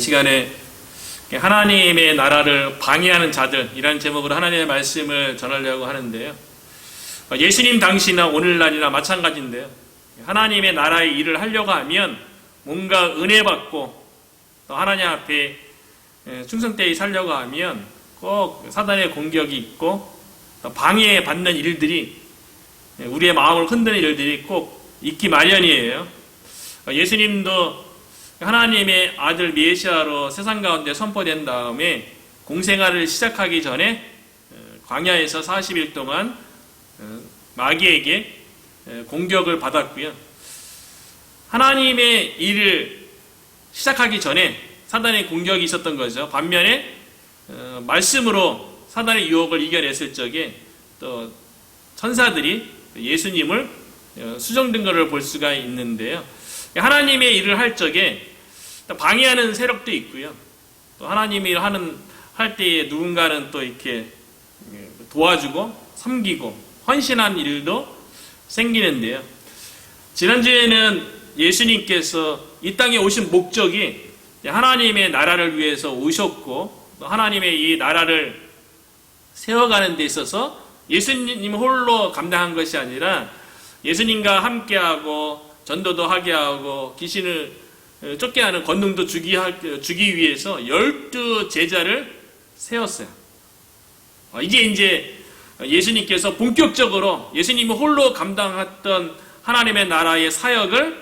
이 시간에 하나님의 나라를 방해하는 자들이라는 제목으로 하나님의 말씀을 전하려고 하는데요. 예수님 당시나 오늘날이나 마찬가지인데요. 하나님의 나라의 일을 하려고 하면 뭔가 은혜 받고 또 하나님 앞에 충성되이 살려고 하면 꼭 사단의 공격이 있고 또 방해받는 일들이, 우리의 마음을 흔드는 일들이 꼭 있기 마련이에요. 예수님도 하나님의 아들 메시아로 세상 가운데 선포된 다음에 공생활을 시작하기 전에 광야에서 40일 동안 마귀에게 공격을 받았고요. 하나님의 일을 시작하기 전에 사단의 공격이 있었던 거죠. 반면에 말씀으로 사단의 유혹을 이겨냈을 적에 또 천사들이 예수님을 수정된 것을 볼 수가 있는데요. 하나님의 일을 할 적에 방해하는 세력도 있고요. 또 하나님의 일을 할 때에 누군가는 또 이렇게 도와주고 섬기고 헌신한 일도 생기는데요. 지난주에는 예수님께서 이 땅에 오신 목적이 하나님의 나라를 위해서 오셨고 또 하나님의 이 나라를 세워가는 데 있어서 예수님 홀로 감당한 것이 아니라 예수님과 함께하고 전도도 하게 하고 귀신을 쫓게하는 권능도 주기 위해서 12 제자를 세웠어요. 이제 예수님께서 본격적으로 예수님이 홀로 감당했던 하나님의 나라의 사역을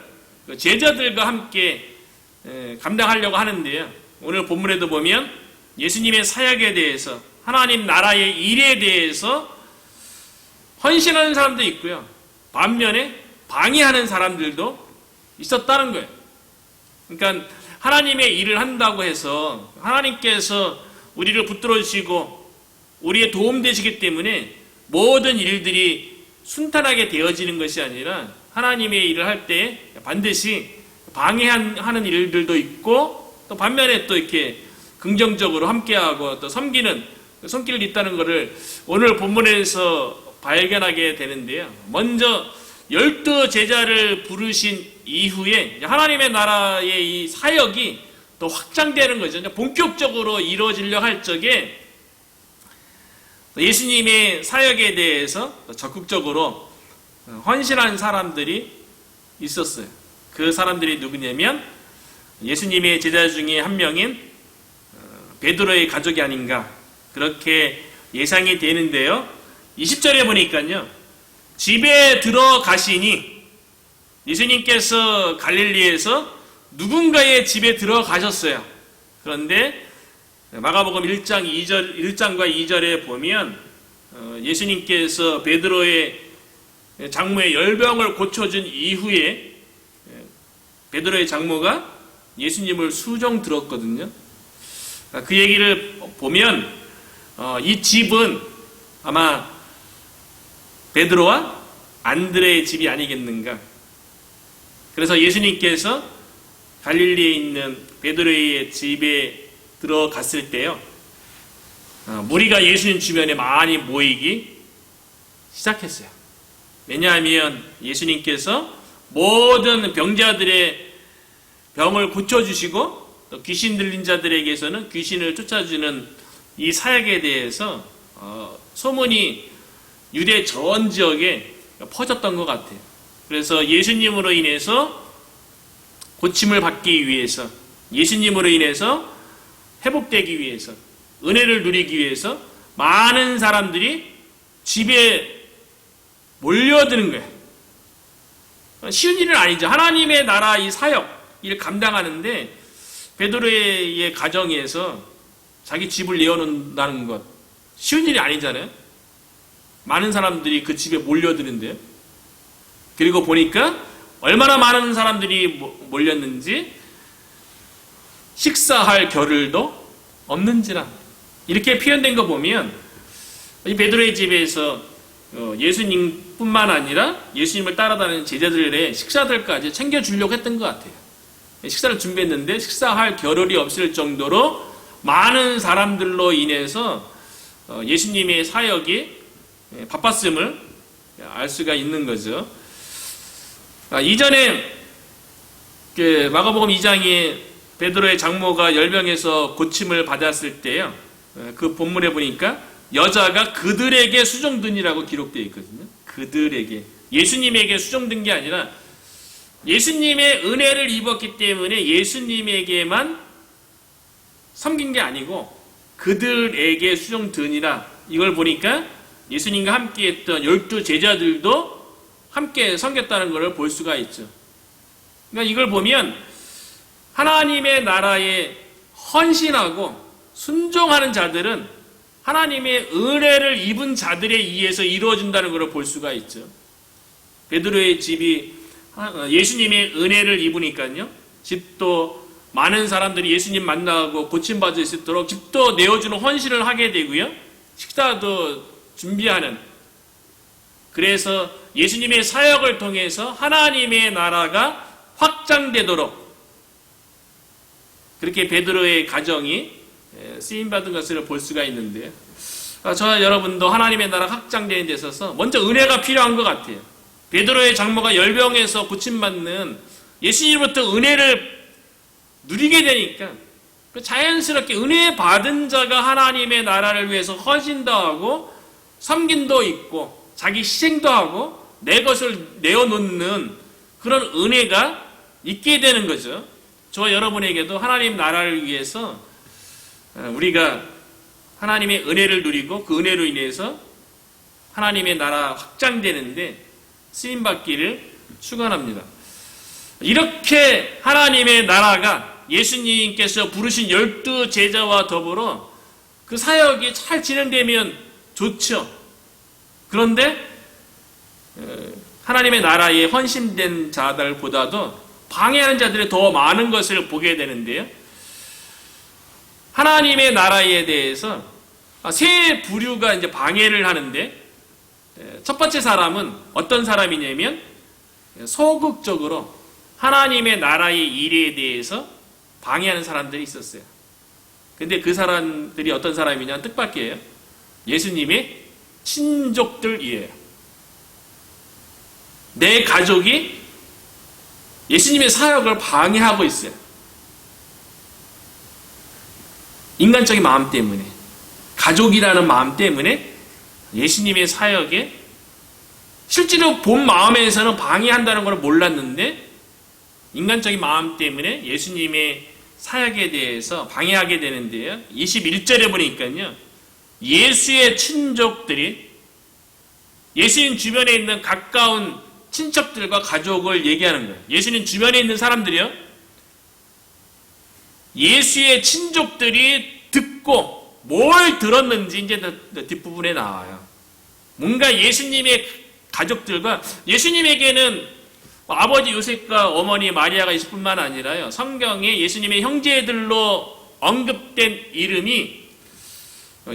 제자들과 함께 감당하려고 하는데요. 오늘 본문에도 보면 예수님의 사역에 대해서, 하나님 나라의 일에 대해서 헌신하는 사람도 있고요. 반면에 방해하는 사람들도 있었다는 거예요. 그러니까 하나님의 일을 한다고 해서 하나님께서 우리를 붙들어 주시고 우리의 도움 되시기 때문에 모든 일들이 순탄하게 되어지는 것이 아니라 하나님의 일을 할 때 반드시 방해하는 일들도 있고 또 반면에 또 이렇게 긍정적으로 함께하고 또 섬기는 손길이 있다는 것을 오늘 본문에서 발견하게 되는데요. 먼저 12 제자를 부르신 이후에 하나님의 나라의 이 사역이 또 확장되는 거죠. 본격적으로 이루어지려 할 적에 예수님의 사역에 대해서 적극적으로 헌신한 사람들이 있었어요. 그 사람들이 누구냐면 예수님의 제자 중에 한 명인 베드로의 가족이 아닌가 그렇게 예상이 되는데요. 20절에 보니까요. 집에 들어가시니 예수님께서 갈릴리에서 누군가의 집에 들어가셨어요. 그런데 마가복음 1장과 2절에 보면 예수님께서 베드로의 장모의 열병을 고쳐준 이후에 베드로의 장모가 예수님을 수종 들었거든요. 그 얘기를 보면 이 집은 아마 베드로와 안드레의 집이 아니겠는가. 그래서 예수님께서 갈릴리에 있는 베드로의 집에 들어갔을 때요. 무리가 예수님 주변에 많이 모이기 시작했어요. 왜냐하면 예수님께서 모든 병자들의 병을 고쳐주시고 또 귀신 들린 자들에게서는 귀신을 쫓아주는 이 사역에 대해서 소문이 유대 전 지역에 퍼졌던 것 같아요. 그래서 예수님으로 인해서 고침을 받기 위해서, 예수님으로 인해서 회복되기 위해서, 은혜를 누리기 위해서 많은 사람들이 집에 몰려드는 거예요. 쉬운 일은 아니죠. 하나님의 나라 이 사역, 일 감당하는데 베드로의 가정에서 자기 집을 내어놓는다는 것 쉬운 일이 아니잖아요. 많은 사람들이 그 집에 몰려드는데요. 그리고 보니까 얼마나 많은 사람들이 몰렸는지 식사할 겨를도 없는지라 이렇게 표현된 거 보면 이 베드로의 집에서 예수님뿐만 아니라 예수님을 따라다니는 제자들의 식사들까지 챙겨주려고 했던 것 같아요. 식사를 준비했는데 식사할 겨를이 없을 정도로 많은 사람들로 인해서 예수님의 사역이 바빴음을 알 수가 있는 거죠. 이전에 마가복음 2장에 베드로의 장모가 열병에서 고침을 받았을 때요, 그 본문에 보니까 여자가 그들에게 수종든이라고 기록되어 있거든요. 그들에게, 예수님에게 수종든 게 아니라 예수님의 은혜를 입었기 때문에 예수님에게만 섬긴 게 아니고 그들에게 수종드니라. 이걸 보니까 예수님과 함께 했던 12 제자들도 함께 섬겼다는 것을 볼 수가 있죠. 그러니까 이걸 보면 하나님의 나라에 헌신하고 순종하는 자들은 하나님의 은혜를 입은 자들에 의해서 이루어진다는 것을 볼 수가 있죠. 베드로의 집이 예수님의 은혜를 입으니까요, 집도 많은 사람들이 예수님 만나고 고침받을 수 있도록 집도 내어주는 헌신을 하게 되고요, 식사도 준비하는, 그래서 예수님의 사역을 통해서 하나님의 나라가 확장되도록 그렇게 베드로의 가정이 쓰임받은 것을 볼 수가 있는데요, 저와 여러분도 하나님의 나라 확장되는 데 있어서 먼저 은혜가 필요한 것 같아요. 베드로의 장모가 열병에서 고침받는 예수님으로부터 은혜를 누리게 되니까 자연스럽게 은혜 받은 자가 하나님의 나라를 위해서 헌신도 하고 섬김도 있고 자기 희생도 하고 내 것을 내어놓는 그런 은혜가 있게 되는 거죠. 저와 여러분에게도 하나님 나라를 위해서 우리가 하나님의 은혜를 누리고 그 은혜로 인해서 하나님의 나라 확장되는데 쓰임받기를 축원합니다. 이렇게 하나님의 나라가 예수님께서 부르신 12 제자와 더불어 그 사역이 잘 진행되면 좋죠. 그런데 하나님의 나라에 헌신된 자들보다도 방해하는 자들이 더 많은 것을 보게 되는데요, 하나님의 나라에 대해서 세 부류가 이제 방해를 하는데, 첫 번째 사람은 어떤 사람이냐면 소극적으로 하나님의 나라의 일에 대해서 방해하는 사람들이 있었어요. 근데 그 사람들이 어떤 사람이냐면 뜻밖이에요. 예수님의 친족들이에요. 내 가족이 예수님의 사역을 방해하고 있어요. 인간적인 마음 때문에, 가족이라는 마음 때문에 예수님의 사역에 실제로 본 마음에서는 방해한다는 걸 몰랐는데 인간적인 마음 때문에 예수님의 사역에 대해서 방해하게 되는데요, 21절에 보니까요, 예수의 친족들이 예수님 주변에 있는 가까운 친척들과 가족을 얘기하는 거예요. 예수님 주변에 있는 사람들이요, 예수의 친족들이 듣고 뭘 들었는지 이제 뒷부분에 나와요. 뭔가 예수님의 가족들과, 예수님에게는 아버지 요셉과 어머니 마리아가 있을 뿐만 아니라요, 성경에 예수님의 형제들로 언급된 이름이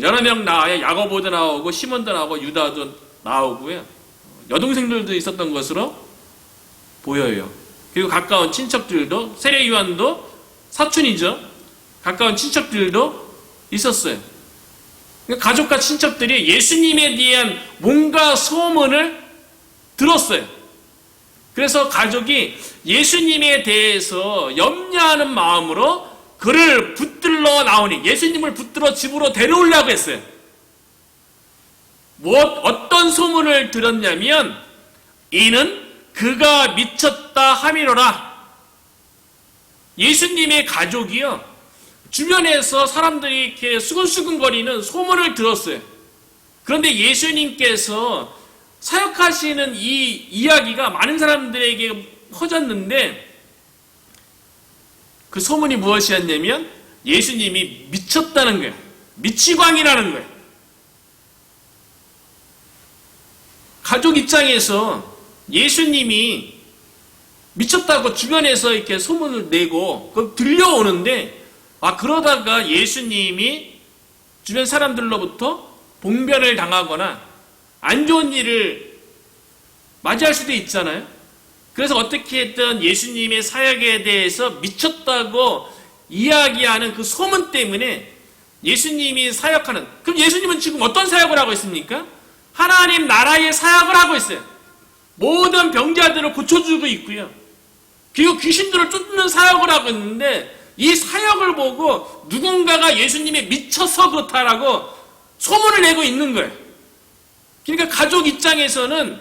여러 명 나와요. 야고보도 나오고 시몬도 나오고 유다도 나오고요, 여동생들도 있었던 것으로 보여요. 그리고 가까운 친척들도, 세례 요한도 사촌이죠. 가까운 친척들도 있었어요. 가족과 친척들이 예수님에 대한 뭔가 소문을 들었어요. 그래서 가족이 예수님에 대해서 염려하는 마음으로 그를 붙들러 나오니, 예수님을 붙들어 집으로 데려오려고 했어요. 어떤 소문을 들었냐면, 이는 그가 미쳤다 함이로라. 예수님의 가족이요, 주변에서 사람들이 이렇게 수근수근거리는 소문을 들었어요. 그런데 예수님께서 사역하시는 이 이야기가 많은 사람들에게 퍼졌는데, 그 소문이 무엇이었냐면 예수님이 미쳤다는 거예요. 미치광이라는 거예요. 가족 입장에서 예수님이 미쳤다고 주변에서 이렇게 소문을 내고 들려오는데, 그러다가 예수님이 주변 사람들로부터 봉변을 당하거나 안 좋은 일을 맞이할 수도 있잖아요. 그래서 어떻게 했든 예수님의 사역에 대해서 미쳤다고 이야기하는 그 소문 때문에 예수님이 사역하는, 그럼 예수님은 지금 어떤 사역을 하고 있습니까? 하나님 나라의 사역을 하고 있어요. 모든 병자들을 고쳐주고 있고요, 그리고 귀신들을 쫓는 사역을 하고 있는데, 이 사역을 보고 누군가가 예수님에 미쳐서 그렇다라고 소문을 내고 있는 거예요. 그러니까 가족 입장에서는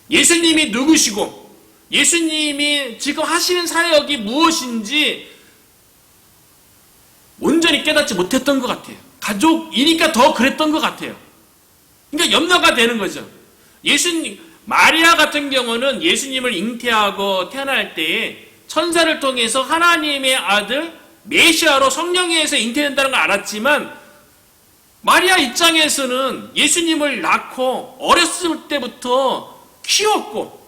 예수님이 누구시고 예수님이 지금 하시는 사역이 무엇인지 온전히 깨닫지 못했던 것 같아요. 가족이니까 더 그랬던 것 같아요. 그러니까 염려가 되는 거죠. 마리아 같은 경우는 예수님을 잉태하고 태어날 때에 천사를 통해서 하나님의 아들 메시아로 성령에 의해서 잉태된다는 걸 알았지만 마리아 입장에서는 예수님을 낳고 어렸을 때부터 키웠고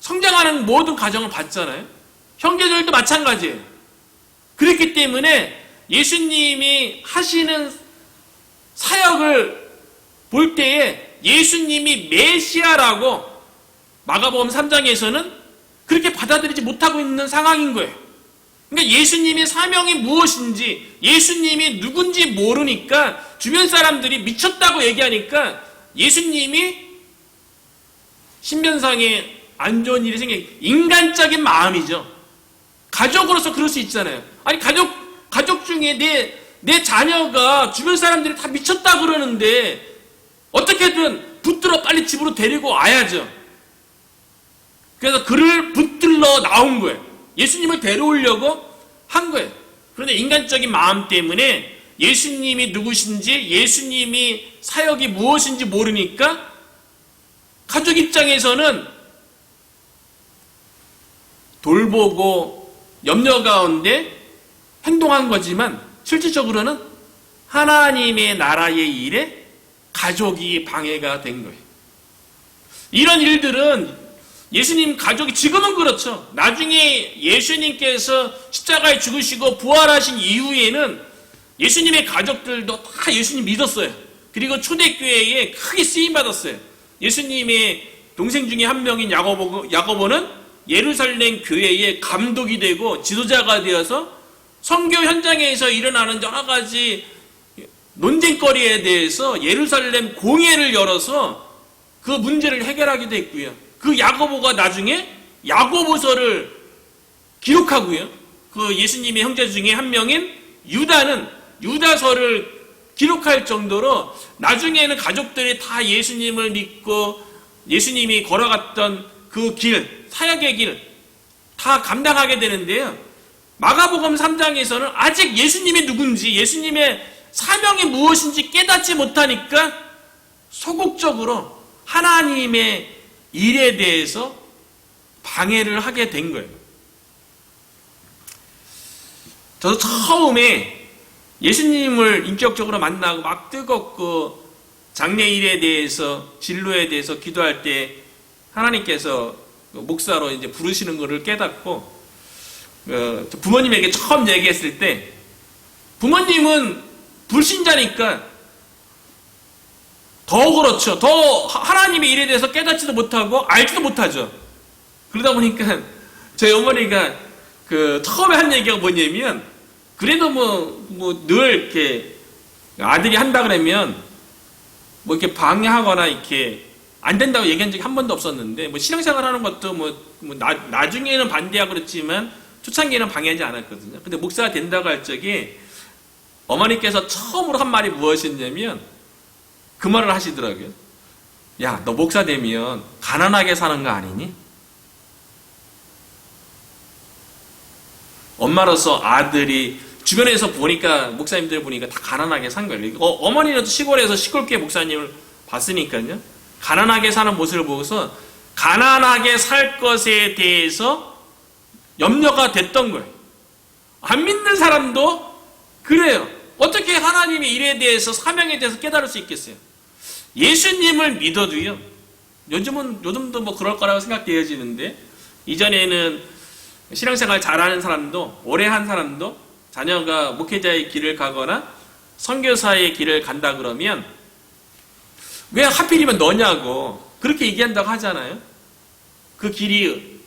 성장하는 모든 과정을 봤잖아요. 형제들도 마찬가지예요. 그렇기 때문에 예수님이 하시는 사역을 볼 때에 예수님이 메시아라고 마가복음 3장에서는 그렇게 받아들이지 못하고 있는 상황인 거예요. 그러니까 예수님의 사명이 무엇인지 예수님이 누군지 모르니까 주변 사람들이 미쳤다고 얘기하니까 예수님이 신변상에 안 좋은 일이 인간적인 마음이죠. 가족으로서 그럴 수 있잖아요. 아니 가족 중에 내 자녀가 주변 사람들이 다 미쳤다 그러는데 어떻게든 붙들어 빨리 집으로 데리고 와야죠. 그래서 그를 붙들러 나온 거예요. 예수님을 데려오려고 한 거예요. 그런데 인간적인 마음 때문에 예수님이 누구신지 예수님이 사역이 무엇인지 모르니까 가족 입장에서는 돌보고 염려 가운데 행동한 거지만 실질적으로는 하나님의 나라의 일에 가족이 방해가 된 거예요. 이런 일들은 예수님 가족이 지금은 그렇죠. 나중에 예수님께서 십자가에 죽으시고 부활하신 이후에는 예수님의 가족들도 다 예수님 믿었어요. 그리고 초대교회에 크게 쓰임받았어요. 예수님의 동생 중에 한 명인 야고보는 예루살렘 교회의 감독이 되고 지도자가 되어서 선교 현장에서 일어나는 여러 가지 논쟁거리에 대해서 예루살렘 공회를 열어서 그 문제를 해결하기도 했고요. 그 야고보가 나중에 야고보서를 기록하고요. 그 예수님의 형제 중에 한 명인 유다는 유다서를 기록할 정도로 나중에는 가족들이 다 예수님을 믿고 예수님이 걸어갔던 그 길, 사역의 길 다 감당하게 되는데요. 마가복음 3장에서는 아직 예수님이 누군지 예수님의 사명이 무엇인지 깨닫지 못하니까 소극적으로 하나님의 일에 대해서 방해를 하게 된 거예요. 저도 처음에 예수님을 인격적으로 만나고 막 뜨겁고 장래 일에 대해서 진로에 대해서 기도할 때 하나님께서 목사로 이제 부르시는 것을 깨닫고 부모님에게 처음 얘기했을 때 부모님은 불신자니까 더 그렇죠. 더 하나님의 일에 대해서 깨닫지도 못하고 알지도 못하죠. 그러다 보니까 저희 어머니가 처음에 한 얘기가 뭐냐면 그래도 늘 이렇게 아들이 한다 그러면 이렇게 방해하거나 이렇게 안 된다고 얘기한 적이 한 번도 없었는데 신앙생활 하는 것도 나중에는 반대하고 그랬지만 초창기에는 방해하지 않았거든요. 근데 목사가 된다고 할 적에 어머니께서 처음으로 한 말이 무엇이었냐면 그 말을 하시더라고요. 야, 너 목사 되면 가난하게 사는 거 아니니? 엄마로서 아들이 주변에서 보니까 목사님들 보니까 다 가난하게 산 거예요. 어머니는 시골에서 시골교회 목사님을 봤으니까요. 가난하게 사는 모습을 보고서 가난하게 살 것에 대해서 염려가 됐던 거예요. 안 믿는 사람도 그래요. 어떻게 하나님의 일에 대해서 사명에 대해서 깨달을 수 있겠어요? 예수님을 믿어도요. 요즘도 그럴 거라고 생각되어지는데 이전에는 신앙생활 잘하는 사람도 오래 한 사람도 자녀가 목회자의 길을 가거나 선교사의 길을 간다 그러면 왜 하필이면 너냐고 그렇게 얘기한다고 하잖아요. 그 길이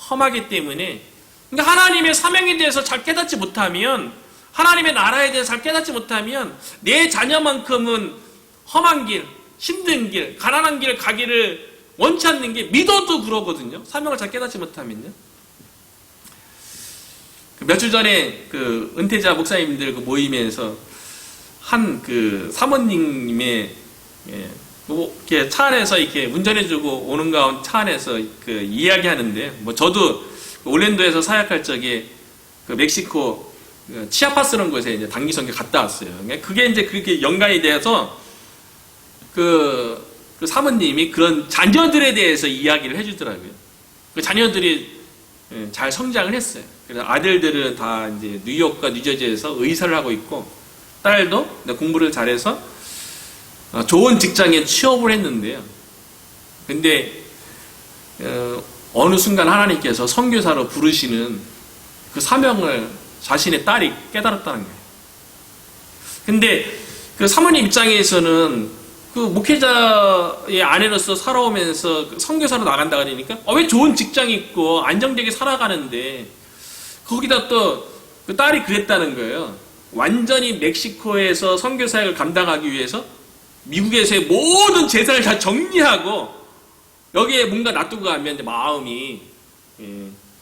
험하기 때문에 그러니까 하나님의 사명에 대해서 잘 깨닫지 못하면 하나님의 나라에 대해서 잘 깨닫지 못하면 내 자녀만큼은 험한 길, 힘든 길, 가난한 길 가기를 원치 않는 게 믿어도 그러거든요. 사명을 잘 깨닫지 못하면요. 몇 주 전에 그 은퇴자 목사님들 그 모임에서 한 그 사모님의 뭐 이렇게 차 안에서 이렇게 운전해주고 오는 가운데 차 안에서 그 이야기하는데, 뭐 저도 올랜도에서 사역할 적에 그 멕시코 치아파스라는 곳에 이제 단기 선교 갔다 왔어요. 그게 이제 그렇게 연관이 돼서 그 사모님이 그런 자녀들에 대해서 이야기를 해주더라고요. 그 자녀들이 잘 성장을 했어요. 그래서 아들들은 다 이제 뉴욕과 뉴저지에서 의사를 하고 있고, 딸도 공부를 잘해서 좋은 직장에 취업을 했는데요. 근데 어느 순간 하나님께서 선교사로 부르시는 그 사명을 자신의 딸이 깨달았다는 거예요. 근데 그 사모님 입장에서는 그 목회자의 아내로서 살아오면서 선교사로 나간다 그러니까 왜 좋은 직장이 있고 안정되게 살아가는데, 거기다 또 그 딸이 그랬다는 거예요. 완전히 멕시코에서 선교 사역을 감당하기 위해서 미국에서의 모든 재산을 다 정리하고 여기에 뭔가 놔두고 가면 이제 마음이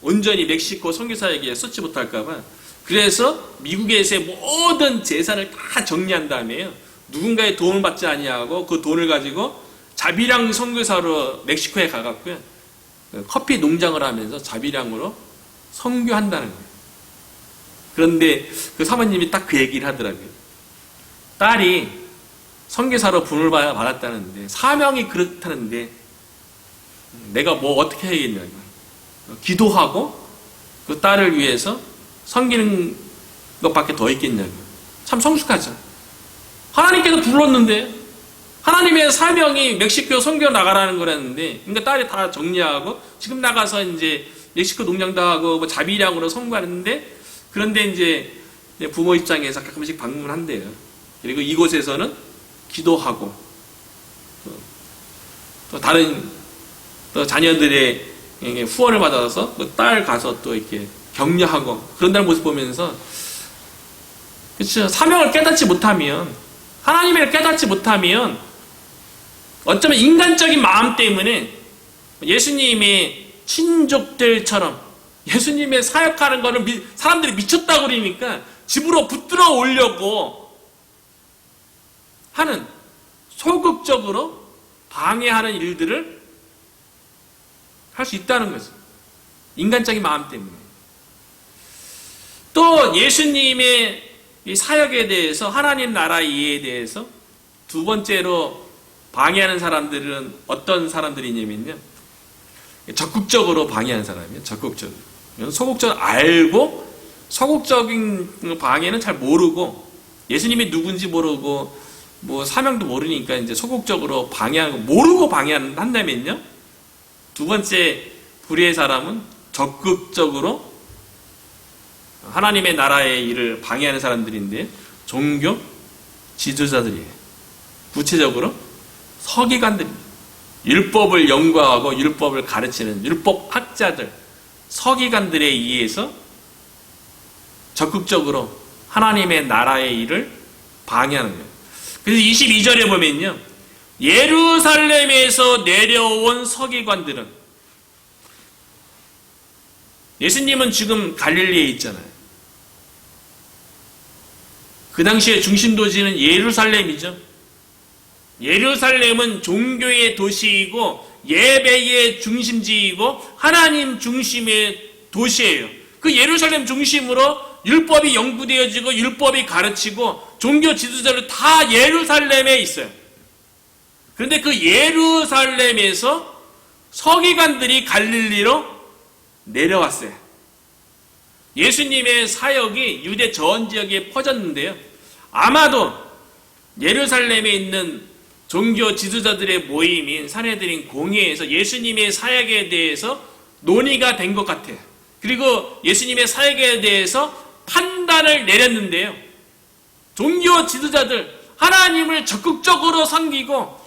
온전히 멕시코 선교 사역에 쏟지 못할까봐, 그래서 미국에서의 모든 재산을 다 정리한 다음에요, 누군가의 도움을 받지 아니하고 그 돈을 가지고 자비량 선교사로 멕시코에 가갖고요, 커피 농장을 하면서 자비량으로 선교한다는 거예요. 그런데 그 사모님이 딱 그 얘기를 하더라고요. 딸이 선교사로 분을 받았다는데, 사명이 그렇다는데 내가 뭐 어떻게 해야겠냐고, 기도하고 그 딸을 위해서 섬기는 것밖에 더 있겠냐고. 참 성숙하죠. 하나님께서 불렀는데, 하나님의 사명이 멕시코 선교 나가라는 거랬는데, 그러니까 딸이 다 정리하고 지금 나가서 이제 멕시코 농장도 하고 뭐 자비량으로 선교하는데, 그런데 이제 부모 입장에서 가끔씩 방문한대요. 그리고 이곳에서는 기도하고 또 다른 또 자녀들의 후원을 받아서 딸 가서 또 이렇게 격려하고 그런다는 모습 보면서, 그렇죠, 사명을 깨닫지 못하면, 하나님을 깨닫지 못하면 어쩌면 인간적인 마음 때문에 예수님의 친족들처럼 예수님의 사역하는 거는 사람들이 미쳤다고 그러니까 집으로 붙들어 오려고 하는, 소극적으로 방해하는 일들을 할 수 있다는 거죠. 인간적인 마음 때문에. 또 예수님의 이 사역에 대해서, 하나님 나라 이해에 대해서 두 번째로 방해하는 사람들은 어떤 사람들이냐면요, 적극적으로 방해하는 사람이에요. 적극적으로. 소극적으로 알고 소극적인 방해는 잘 모르고, 예수님이 누군지 모르고 뭐 사명도 모르니까 이제 소극적으로 방해하는 거, 모르고 방해한다면요, 두 번째 불의의 사람은 적극적으로 하나님의 나라의 일을 방해하는 사람들인데, 종교 지도자들이에요. 구체적으로 서기관들입니다. 율법을 연구하고 율법을 가르치는 율법학자들, 서기관들에 의해서 적극적으로 하나님의 나라의 일을 방해하는 거예요. 그래서 22절에 보면요, 예루살렘에서 내려온 서기관들은, 예수님은 지금 갈릴리에 있잖아요. 그 당시에 중심도시는 예루살렘이죠. 예루살렘은 종교의 도시이고 예배의 중심지이고 하나님 중심의 도시예요. 그 예루살렘 중심으로 율법이 연구되어지고 율법이 가르치고 종교 지도자들 다 예루살렘에 있어요. 그런데 그 예루살렘에서 서기관들이 갈릴리로 내려왔어요. 예수님의 사역이 유대 전 지역에 퍼졌는데요, 아마도 예루살렘에 있는 종교 지도자들의 모임인 산헤드린 공회에서 예수님의 사역에 대해서 논의가 된 것 같아요. 그리고 예수님의 사역에 대해서 판단을 내렸는데요, 종교 지도자들, 하나님을 적극적으로 섬기고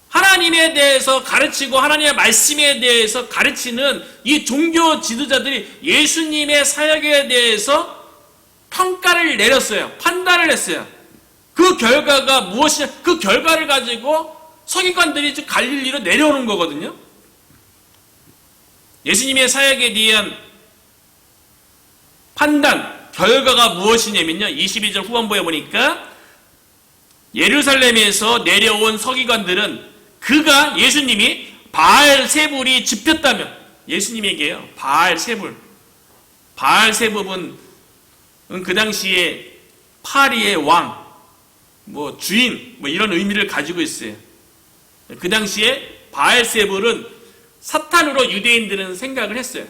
하나님에 대해서 가르치고 하나님의 말씀에 대해서 가르치는 이 종교 지도자들이 예수님의 사역에 대해서 평가를 내렸어요. 판단을 했어요. 그 결과가 무엇이냐? 그 결과를 가지고 서기관들이 갈릴리로 내려오는 거거든요. 예수님의 사역에 대한 판단, 결과가 무엇이냐면요. 22절 후반부에 보니까 예루살렘에서 내려온 서기관들은 그가 예수님이 바알세불이 집혔다며, 예수님에게요. 바알세불은 그 당시에 파리의 왕, 주인, 이런 의미를 가지고 있어요. 그 당시에 바알세불은 사탄으로 유대인들은 생각을 했어요.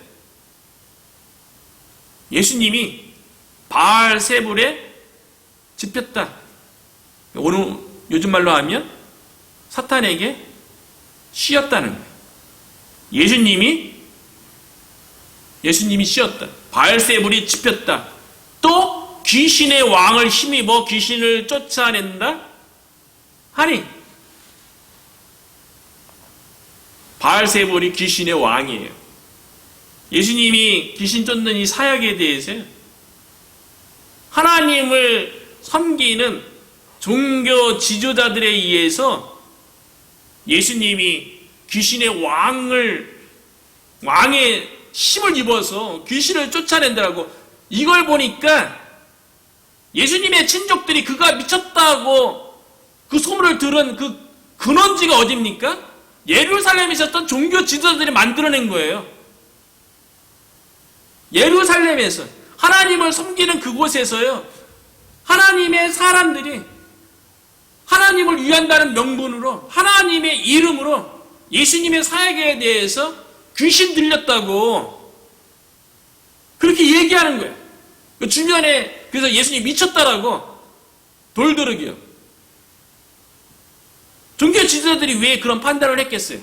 예수님이 바알세불에 집혔다. 오늘 요즘 말로 하면 사탄에게 씌었다는 거예요. 예수님이 씌었다. 바알세불이 집혔다. 또 귀신의 왕을 힘입어 귀신을 쫓아낸다? 아니, 바알세불이 귀신의 왕이에요. 예수님이 귀신 쫓는 이 사역에 대해서 하나님을 섬기는 종교 지도자들에 의해서 예수님이 귀신의 왕의 힘을 입어서 귀신을 쫓아낸다고, 이걸 보니까 예수님의 친족들이 그가 미쳤다고 그 소문을 들은 그 근원지가 어딥니까? 예루살렘에 있었던 종교 지도자들이 만들어낸 거예요. 예루살렘에서 하나님을 섬기는 그곳에서요, 하나님의 사람들이 하나님을 위한다는 명분으로, 하나님의 이름으로 예수님의 사역에 대해서 귀신 들렸다고 그렇게 얘기하는 거예요. 그 주변에, 그래서 예수님 미쳤다라고 돌더러기요. 종교 지도자들이 왜 그런 판단을 했겠어요?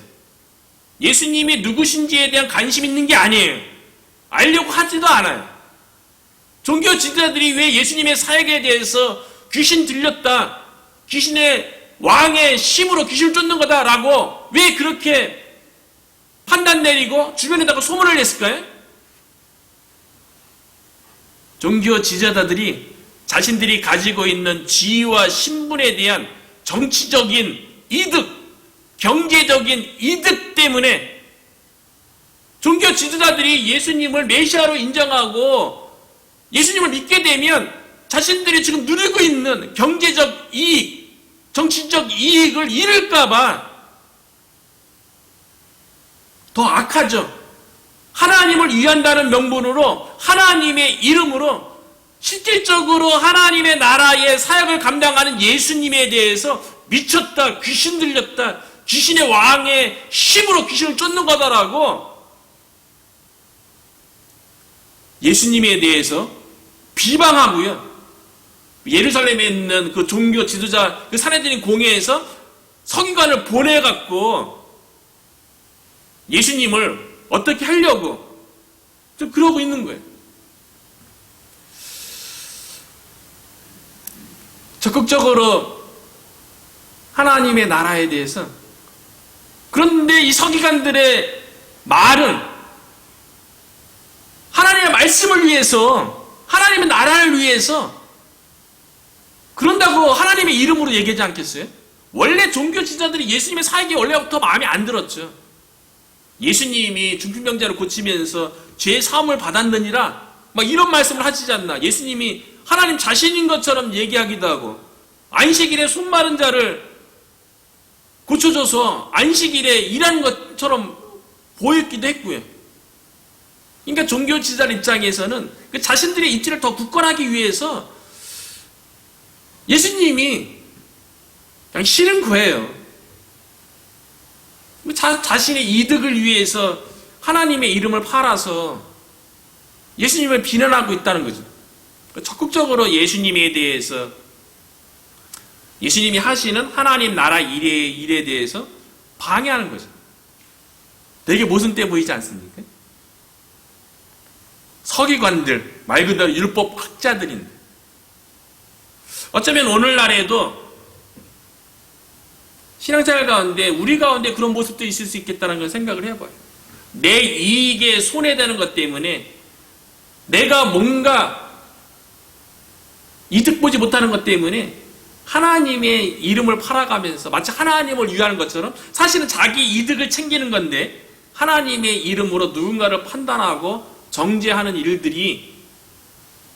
예수님이 누구신지에 대한 관심 있는 게 아니에요. 알려고 하지도 않아요. 종교 지도자들이 왜 예수님의 사역에 대해서 귀신 들렸다, 귀신의 왕의 힘으로 귀신을 쫓는 거다라고 왜 그렇게 판단 내리고 주변에다가 소문을 냈을까요? 종교 지도자들이 자신들이 가지고 있는 지위와 신분에 대한 정치적인 이득, 경제적인 이득 때문에 종교 지도자들이 예수님을 메시아로 인정하고 예수님을 믿게 되면 자신들이 지금 누리고 있는 경제적 이익, 정치적 이익을 잃을까봐 더 악하죠. 하나님을 위한다는 명분으로, 하나님의 이름으로 실질적으로 하나님의 나라의 사역을 감당하는 예수님에 대해서 미쳤다, 귀신 들렸다, 귀신의 왕의 힘으로 귀신을 쫓는 거다라고 예수님에 대해서 비방하고요. 예루살렘에 있는 그 종교 지도자, 그 사내들인 공회에서 서기관을 보내갖고 예수님을 어떻게 하려고 좀 그러고 있는 거예요. 적극적으로 하나님의 나라에 대해서. 그런데 이 서기관들의 말은 하나님의 말씀을 위해서, 하나님의 나라를 위해서 그런다고 하나님의 이름으로 얘기하지 않겠어요? 원래 종교 지도자들이 예수님의 사역이 원래부터 마음에 안 들었죠. 예수님이 중풍병자를 고치면서 죄 사함을 받았느니라 막 이런 말씀을 하시지 않나. 예수님이 하나님 자신인 것처럼 얘기하기도 하고, 안식일에 손 마른 자를 고쳐줘서 안식일에 일하는 것처럼 보였기도 했고요. 그러니까 종교 지도자 입장에서는 그 자신들의 입지를 더 굳건하기 위해서 예수님이 그냥 싫은 거예요. 자신의 이득을 위해서 하나님의 이름을 팔아서 예수님을 비난하고 있다는 거죠. 적극적으로 예수님에 대해서, 예수님이 하시는 하나님 나라 일에 대해서 방해하는 거죠. 되게 모순돼 보이지 않습니까? 서기관들, 말 그대로 율법 학자들인데, 어쩌면 오늘날에도 신앙생활 가운데, 우리 가운데 그런 모습도 있을 수 있겠다는 걸 생각을 해봐요. 내 이익에 손해되는 것 때문에 내가 뭔가 이득 보지 못하는 것 때문에 하나님의 이름을 팔아가면서 마치 하나님을 위하는 것처럼, 사실은 자기 이득을 챙기는 건데 하나님의 이름으로 누군가를 판단하고 정죄하는 일들이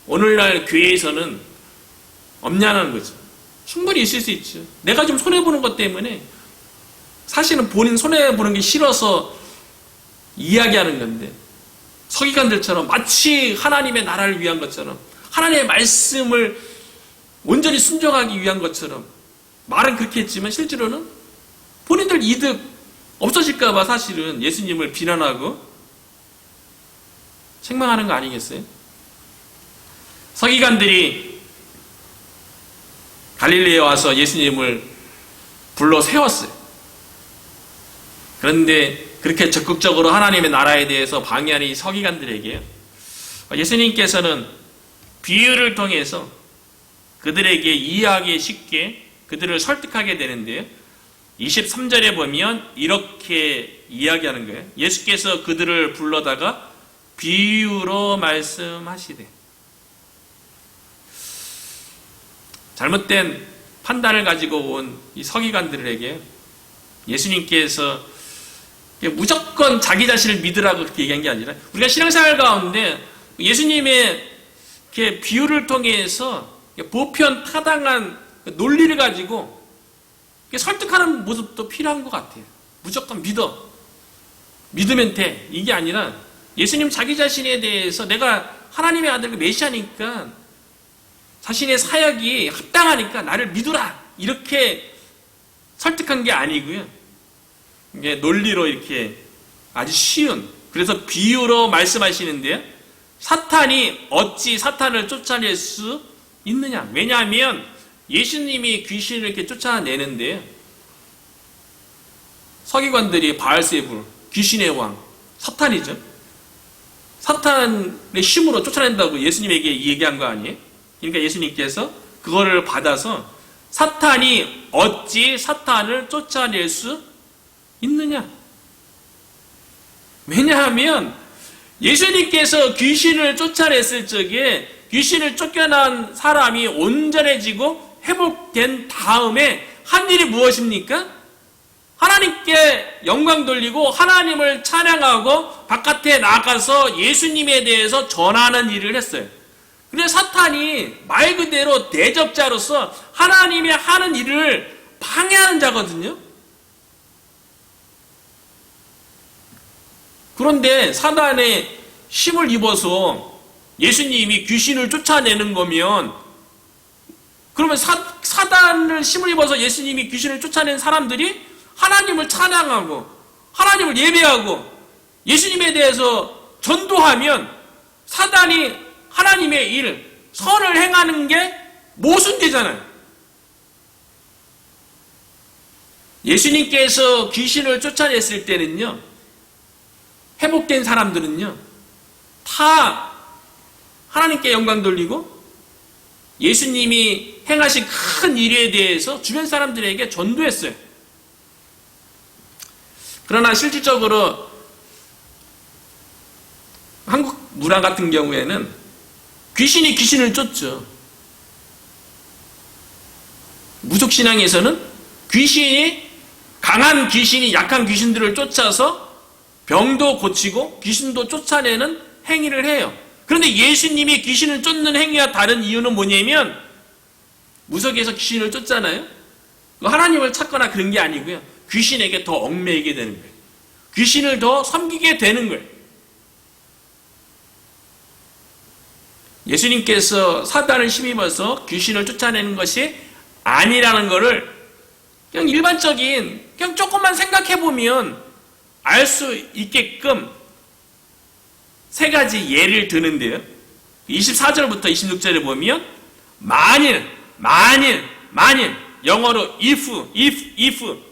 오늘날 교회에서는 없냐는 거죠. 충분히 있을 수 있죠. 내가 좀 손해보는 것 때문에 사실은 본인 손해보는 게 싫어서 이야기하는 건데, 서기관들처럼 마치 하나님의 나라를 위한 것처럼, 하나님의 말씀을 온전히 순종하기 위한 것처럼 말은 그렇게 했지만 실제로는 본인들 이득 없어질까봐 사실은 예수님을 비난하고 책망하는 거 아니겠어요? 서기관들이 갈릴리에 와서 예수님을 불러 세웠어요. 그런데 그렇게 적극적으로 하나님의 나라에 대해서 방해하는 이 서기관들에게 예수님께서는 비유를 통해서 그들에게 이해하기 쉽게 그들을 설득하게 되는데요. 23절에 보면 이렇게 이야기하는 거예요. 예수께서 그들을 불러다가 비유로 말씀하시되. 잘못된 판단을 가지고 온 이 서기관들에게 예수님께서 무조건 자기 자신을 믿으라고 그렇게 얘기한 게 아니라, 우리가 신앙생활 가운데 예수님의 비유를 통해서 보편 타당한 논리를 가지고 설득하는 모습도 필요한 것 같아요. 무조건 믿으면 돼, 이게 아니라 예수님 자기 자신에 대해서 내가 하나님의 아들 메시아니까 자신의 사역이 합당하니까 나를 믿으라, 이렇게 설득한 게 아니고요. 이게 논리로 이렇게 아주 쉬운, 그래서 비유로 말씀하시는데요. 사탄이 어찌 사탄을 쫓아낼 수 있느냐? 왜냐하면 예수님이 귀신을 이렇게 쫓아내는데요. 서기관들이 바알세불, 귀신의 왕, 사탄이죠. 사탄의 힘으로 쫓아낸다고 예수님에게 얘기한 거 아니에요? 그러니까 예수님께서 그거를 받아서 사탄이 어찌 사탄을 쫓아낼 수 있느냐? 왜냐하면 예수님께서 귀신을 쫓아냈을 적에 귀신을 쫓겨난 사람이 온전해지고 회복된 다음에 한 일이 무엇입니까? 하나님께 영광 돌리고 하나님을 찬양하고 바깥에 나가서 예수님에 대해서 전하는 일을 했어요. 근데 사탄이 말 그대로 대적자로서 하나님의 하는 일을 방해하는 자거든요. 그런데 사단의 힘을 입어서 예수님이 귀신을 쫓아내는 거면, 그러면 사단을 힘을 입어서 예수님이 귀신을 쫓아낸 사람들이 하나님을 찬양하고 하나님을 예배하고 예수님에 대해서 전도하면 사단이 하나님의 일, 선을 행하는 게 모순되잖아요. 예수님께서 귀신을 쫓아냈을 때는요, 회복된 사람들은요, 다 하나님께 영광 돌리고 예수님이 행하신 큰 일에 대해서 주변 사람들에게 전도했어요. 그러나 실질적으로 한국 문화 같은 경우에는 귀신이 귀신을 쫓죠. 무속신앙에서는 강한 귀신이 약한 귀신들을 쫓아서 병도 고치고 귀신도 쫓아내는 행위를 해요. 그런데 예수님이 귀신을 쫓는 행위와 다른 이유는 뭐냐면, 무속에서 귀신을 쫓잖아요. 하나님을 찾거나 그런 게 아니고요. 귀신에게 더 얽매이게 되는 거예요. 귀신을 더 섬기게 되는 거예요. 예수님께서 사단을 힘입어서 귀신을 쫓아내는 것이 아니라는 것을 그냥 일반적인, 그냥 조금만 생각해보면 알 수 있게끔 세 가지 예를 드는데요. 24절부터 26절에 보면 만일, 영어로 if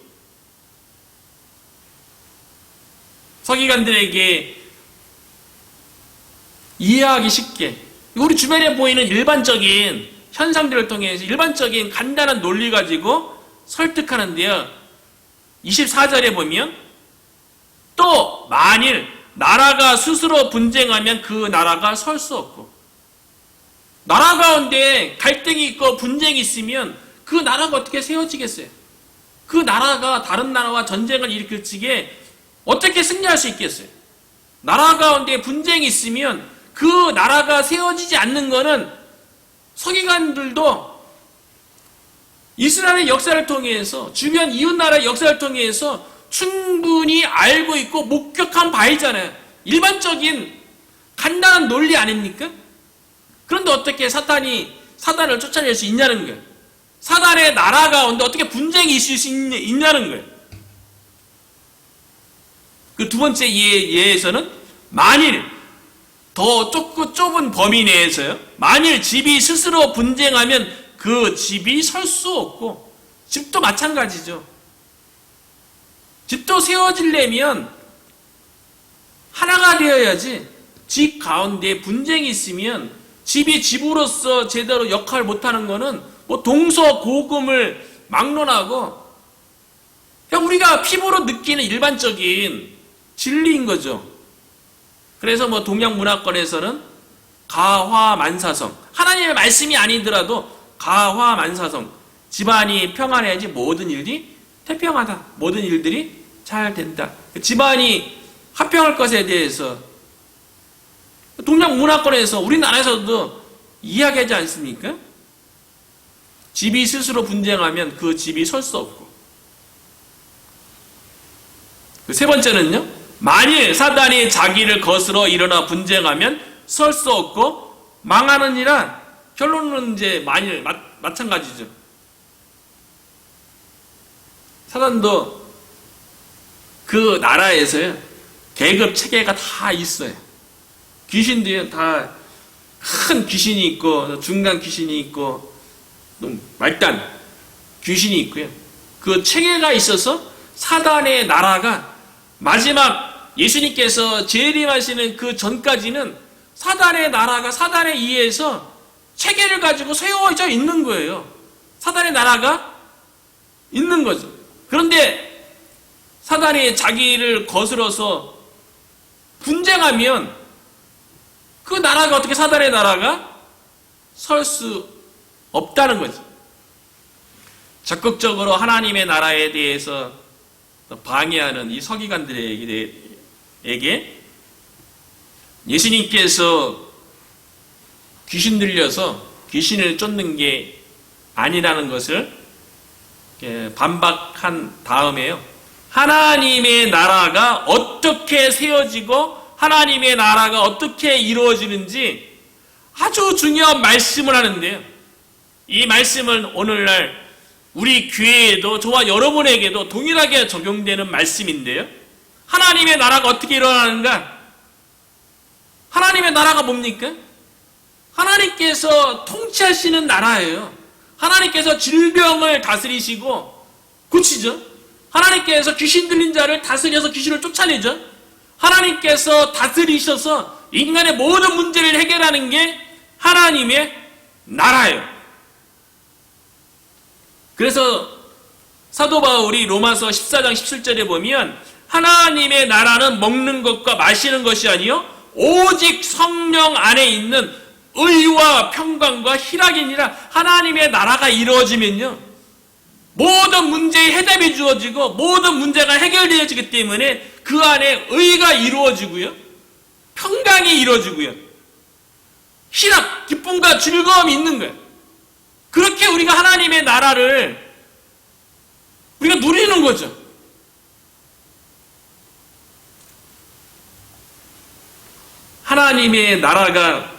서기관들에게 이해하기 쉽게 우리 주변에 보이는 일반적인 현상들을 통해서 일반적인 간단한 논리 가지고 설득하는데요. 24절에 보면 또 만일 나라가 스스로 분쟁하면 그 나라가 설 수 없고, 나라 가운데 갈등이 있고 분쟁이 있으면 그 나라가 어떻게 세워지겠어요? 그 나라가 다른 나라와 전쟁을 일으킬 적에 어떻게 승리할 수 있겠어요? 나라 가운데 분쟁이 있으면 그 그 나라가 세워지지 않는 것은 서기관들도 이스라엘의 역사를 통해서, 주변 이웃나라의 역사를 통해서 충분히 알고 있고 목격한 바이잖아요. 일반적인 간단한 논리 아닙니까? 그런데 어떻게 사단을 쫓아낼 수 있냐는 거예요. 사단의 나라 가운데 어떻게 분쟁이 있을 수 있냐는 거예요. 그 두 번째 예에서는 만일 더 좁은 범위 내에서요, 만일 집이 스스로 분쟁하면 그 집이 설 수 없고, 집도 마찬가지죠. 집도 세워지려면 하나가 되어야지. 집 가운데 분쟁이 있으면 집이 집으로서 제대로 역할을 못하는 것은 뭐 동서고금을 막론하고 그냥 우리가 피부로 느끼는 일반적인 진리인 거죠. 그래서 뭐 동양 문화권에서는 가화만사성, 하나님의 말씀이 아니더라도 가화만사성, 집안이 평안해야지 모든 일이 태평하다, 모든 일들이 잘 된다, 집안이 화평할 것에 대해서 동양 문화권에서, 우리나라에서도 이야기하지 않습니까? 집이 스스로 분쟁하면 그 집이 설 수 없고. 세 번째는요, 만일 사단이 자기를 거스러 일어나 분쟁하면 설 수 없고 망하느니라. 결론은 이제 만일 마찬가지죠. 사단도 그 나라에서요, 계급 체계가 다 있어요. 귀신도요, 다 큰 귀신이 있고 중간 귀신이 있고 말단 귀신이 있고요. 그 체계가 있어서 사단의 나라가 마지막 예수님께서 재림하시는 그 전까지는 사단의 나라가 사단에 의해서 체계를 가지고 세워져 있는 거예요. 사단의 나라가 있는 거죠. 그런데 사단이 자기를 거스러서 분쟁하면 그 나라가, 어떻게 사단의 나라가 설 수 없다는 거죠. 적극적으로 하나님의 나라에 대해서 방해하는 이 서기관들에게 예수님께서 귀신 들려서 귀신을 쫓는 게 아니라는 것을 반박한 다음에요, 하나님의 나라가 어떻게 세워지고 하나님의 나라가 어떻게 이루어지는지 아주 중요한 말씀을 하는데요, 이 말씀은 오늘날 우리 교회에도, 저와 여러분에게도 동일하게 적용되는 말씀인데요, 하나님의 나라가 어떻게 일어나는가? 하나님의 나라가 뭡니까? 하나님께서 통치하시는 나라예요. 하나님께서 질병을 다스리시고 고치죠. 하나님께서 귀신 들린 자를 다스려서 귀신을 쫓아내죠. 하나님께서 다스리셔서 인간의 모든 문제를 해결하는 게 하나님의 나라예요. 그래서 사도 바울이 로마서 14장 17절에 보면 하나님의 나라는 먹는 것과 마시는 것이 아니요 오직 성령 안에 있는 의와 평강과 희락이니라. 하나님의 나라가 이루어지면요, 모든 문제에 해답이 주어지고 모든 문제가 해결되어지기 때문에 그 안에 의가 이루어지고요, 평강이 이루어지고요, 희락, 기쁨과 즐거움이 있는 거예요. 그렇게 우리가 하나님의 나라를 우리가 누리는 거죠. 하나님의 나라가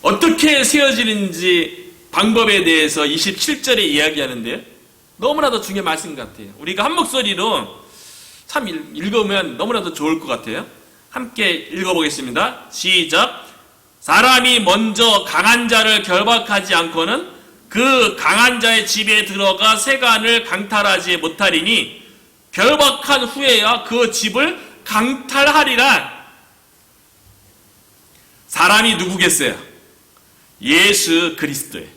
어떻게 세워지는지 방법에 대해서 27절에 이야기하는데요, 너무나도 중요한 말씀 같아요. 우리가 한 목소리로 참 읽으면 너무나도 좋을 것 같아요. 함께 읽어보겠습니다. 시작. 사람이 먼저 강한 자를 결박하지 않고는 그 강한 자의 집에 들어가 세간을 강탈하지 못하리니 결박한 후에야 그 집을 강탈하리라. 사람이 누구겠어요? 예수 그리스도예요.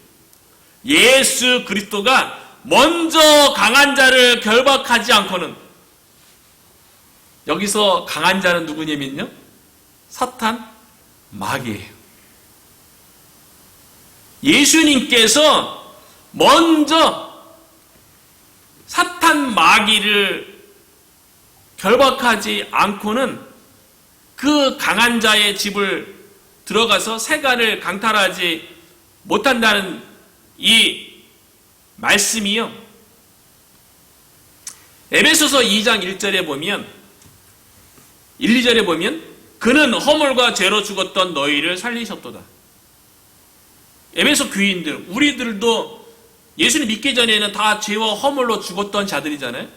예수 그리스도가 먼저 강한 자를 결박하지 않고는, 여기서 강한 자는 누구냐면요, 사탄, 마귀예요. 예수님께서 먼저 사탄 마귀를 결박하지 않고는 그 강한 자의 집을 들어가서 세간을 강탈하지 못한다는 이 말씀이요. 에베소서 2장 1절에 보면 1, 2절에 보면 그는 허물과 죄로 죽었던 너희를 살리셨도다. 에베소 교인들, 우리들도 예수님 믿기 전에는 다 죄와 허물로 죽었던 자들이잖아요.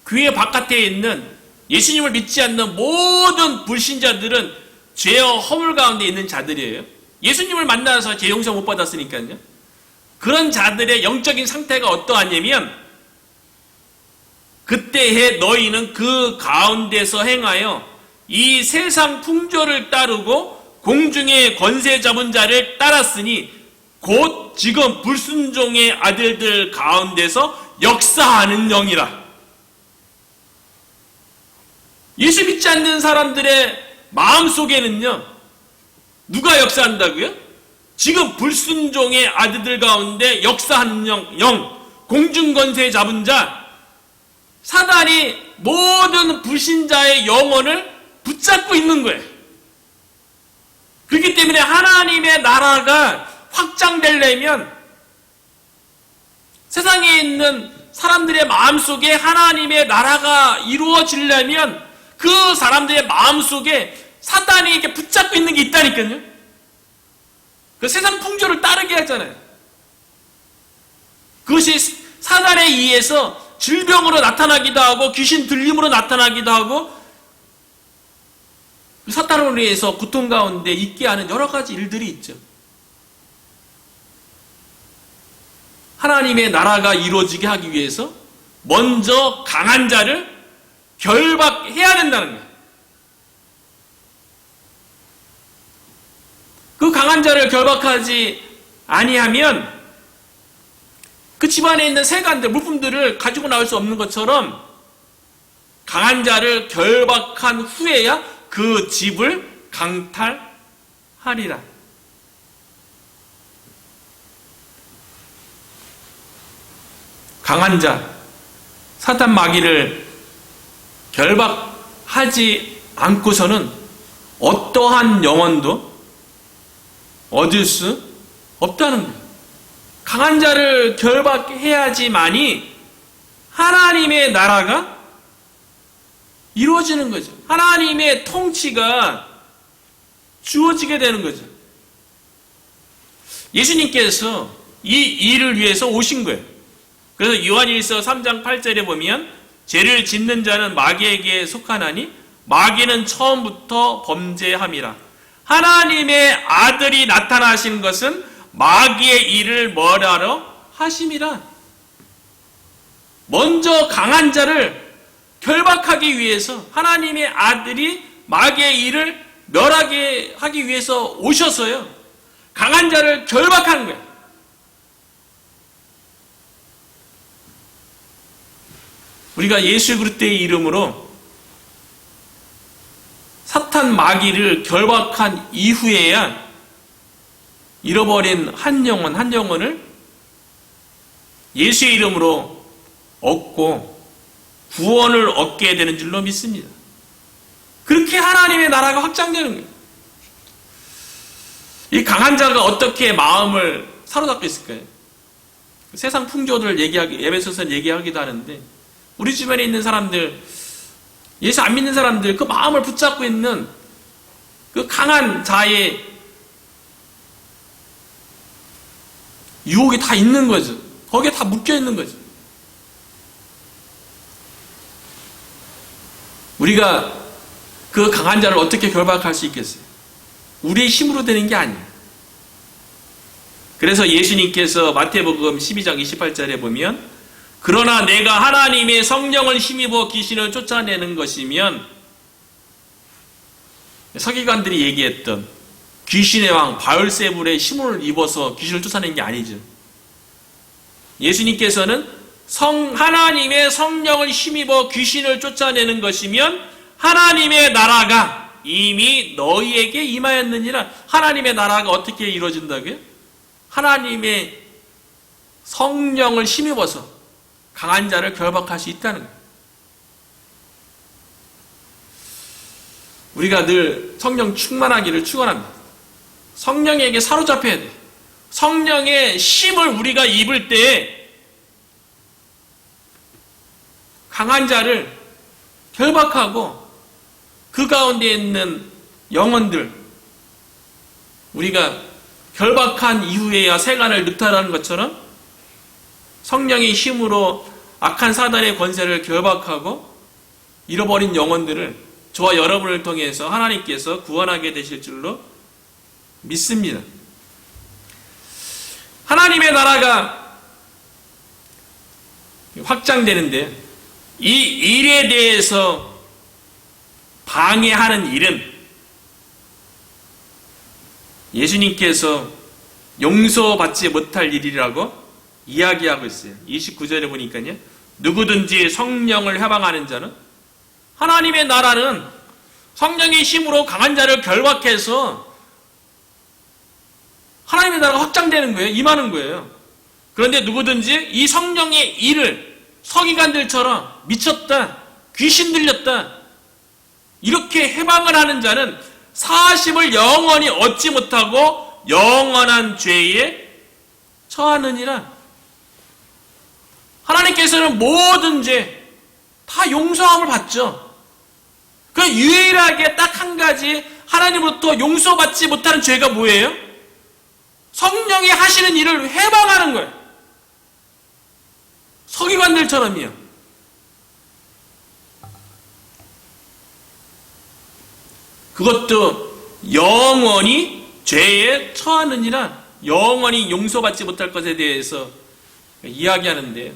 교회 바깥에 있는 예수님을 믿지 않는 모든 불신자들은 죄와 허물 가운데 있는 자들이에요. 예수님을 만나서 죄 용서 못 받았으니까요. 그런 자들의 영적인 상태가 어떠하냐면 그때에 너희는 그 가운데서 행하여 이 세상 풍조를 따르고 공중의 권세 잡은 자를 따랐으니 곧 지금 불순종의 아들들 가운데서 역사하는 영이라. 예수 믿지 않는 사람들의 마음속에는요, 누가 역사한다고요? 지금 불순종의 아들들 가운데 역사하는 영, 공중권세 잡은 자, 사단이 모든 불신자의 영혼을 붙잡고 있는 거예요. 그렇기 때문에 하나님의 나라가 확장되려면 세상에 있는 사람들의 마음속에 하나님의 나라가 이루어지려면 그 사람들의 마음속에 사단이 이렇게 붙잡고 있는 게 있다니까요. 그 세상 풍조를 따르게 하잖아요. 그것이 사단에 의해서 질병으로 나타나기도 하고 귀신 들림으로 나타나기도 하고 사탄으로 인해서 고통 가운데 있게 하는 여러 가지 일들이 있죠. 하나님의 나라가 이루어지게 하기 위해서 먼저 강한 자를 결박해야 된다는 거예요. 그 강한 자를 결박하지 아니하면 그 집안에 있는 세간들, 물품들을 가지고 나올 수 없는 것처럼 강한 자를 결박한 후에야 그 집을 강탈하리라. 강한 자, 사탄 마귀를 결박하지 않고서는 어떠한 영혼도 얻을 수 없다는 거예요. 강한 자를 결박해야지만이 하나님의 나라가 이루어지는 거죠. 하나님의 통치가 주어지게 되는 거죠. 예수님께서 이 일을 위해서 오신 거예요. 그래서 요한일서 3장 8절에 보면 죄를 짓는 자는 마귀에게 속하나니 마귀는 처음부터 범죄함이라. 하나님의 아들이 나타나신 것은 마귀의 일을 멸하러 하심이라. 먼저 강한 자를 결박하기 위해서 하나님의 아들이 마귀의 일을 멸하게 하기 위해서 오셔서요. 강한 자를 결박하는 거예요. 우리가 예수 그리스도의 이름으로 사탄 마귀를 결박한 이후에야 잃어버린 한 영혼을 예수의 이름으로 얻고 구원을 얻게 되는 줄로 믿습니다. 그렇게 하나님의 나라가 확장되는 거예요. 이 강한 자가 어떻게 마음을 사로잡고 있을까요? 세상 풍조들을 에베소서는 얘기하기도 하는데 우리 주변에 있는 사람들, 예수 안 믿는 사람들, 그 마음을 붙잡고 있는 그 강한 자의 유혹이 다 있는 거죠. 거기에 다 묶여 있는 거죠. 우리가 그 강한 자를 어떻게 결박할 수 있겠어요? 우리의 힘으로 되는 게 아니에요. 그래서 예수님께서 마태복음 12장 28절에 보면 그러나 내가 하나님의 성령을 힘입어 귀신을 쫓아내는 것이면 서기관들이 얘기했던 귀신의 왕 바울세불의 힘을 입어서 귀신을 쫓아내는 게 아니죠. 예수님께서는 하나님의 성령을 힘입어 귀신을 쫓아내는 것이면 하나님의 나라가 이미 너희에게 임하였느니라. 하나님의 나라가 어떻게 이루어진다고요? 하나님의 성령을 힘입어서 강한 자를 결박할 수 있다는 거예요. 우리가 늘 성령 충만하기를 축원합니다. 성령에게 사로잡혀야 돼. 성령의 심을 우리가 입을 때 강한 자를 결박하고 그 가운데 있는 영혼들, 우리가 결박한 이후에야 세간을 늑탈하는 것처럼 성령의 힘으로 악한 사단의 권세를 결박하고 잃어버린 영혼들을 저와 여러분을 통해서 하나님께서 구원하게 되실 줄로 믿습니다. 하나님의 나라가 확장되는데 이 일에 대해서 방해하는 일은 예수님께서 용서받지 못할 일이라고 이야기하고 있어요. 29절에 보니까요. 누구든지 성령을 해방하는 자는, 하나님의 나라는 성령의 힘으로 강한 자를 결박해서 하나님의 나라가 확장되는 거예요. 임하는 거예요. 그런데 누구든지 이 성령의 일을 서기관들처럼 미쳤다, 귀신 들렸다 이렇게 해방을 하는 자는 사심을 영원히 얻지 못하고 영원한 죄에 처하느니라. 하나님께서는 모든 죄 다 용서함을 받죠. 그 유일하게 딱 한 가지 하나님으로부터 용서받지 못하는 죄가 뭐예요? 성령이 하시는 일을 해방하는 거예요. 서기관들처럼요. 그것도 영원히 죄에 처하느니라. 영원히 용서받지 못할 것에 대해서 이야기하는데,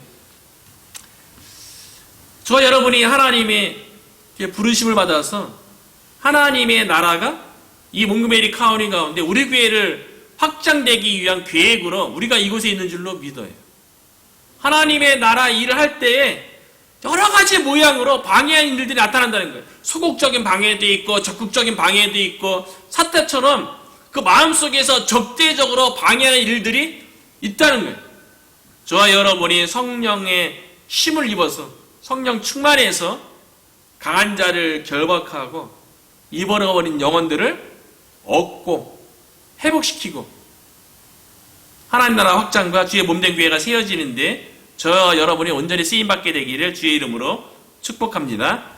저 여러분이 하나님의 부르심을 받아서 하나님의 나라가 이 몽고메리 카운티 가운데 우리 교회를 확장되기 위한 계획으로 우리가 이곳에 있는 줄로 믿어요. 하나님의 나라 일을 할 때에 여러 가지 모양으로 방해하는 일들이 나타난다는 거예요. 소극적인 방해도 있고 적극적인 방해도 있고 사태처럼 그 마음속에서 적대적으로 방해하는 일들이 있다는 거예요. 저와 여러분이 성령의 힘을 입어서 성령 충만해서 강한 자를 결박하고 입어버린 영혼들을 얻고 회복시키고 하나님 나라 확장과 주의 몸된 교회가 세워지는데 저와 여러분이 온전히 쓰임받게 되기를 주의 이름으로 축복합니다.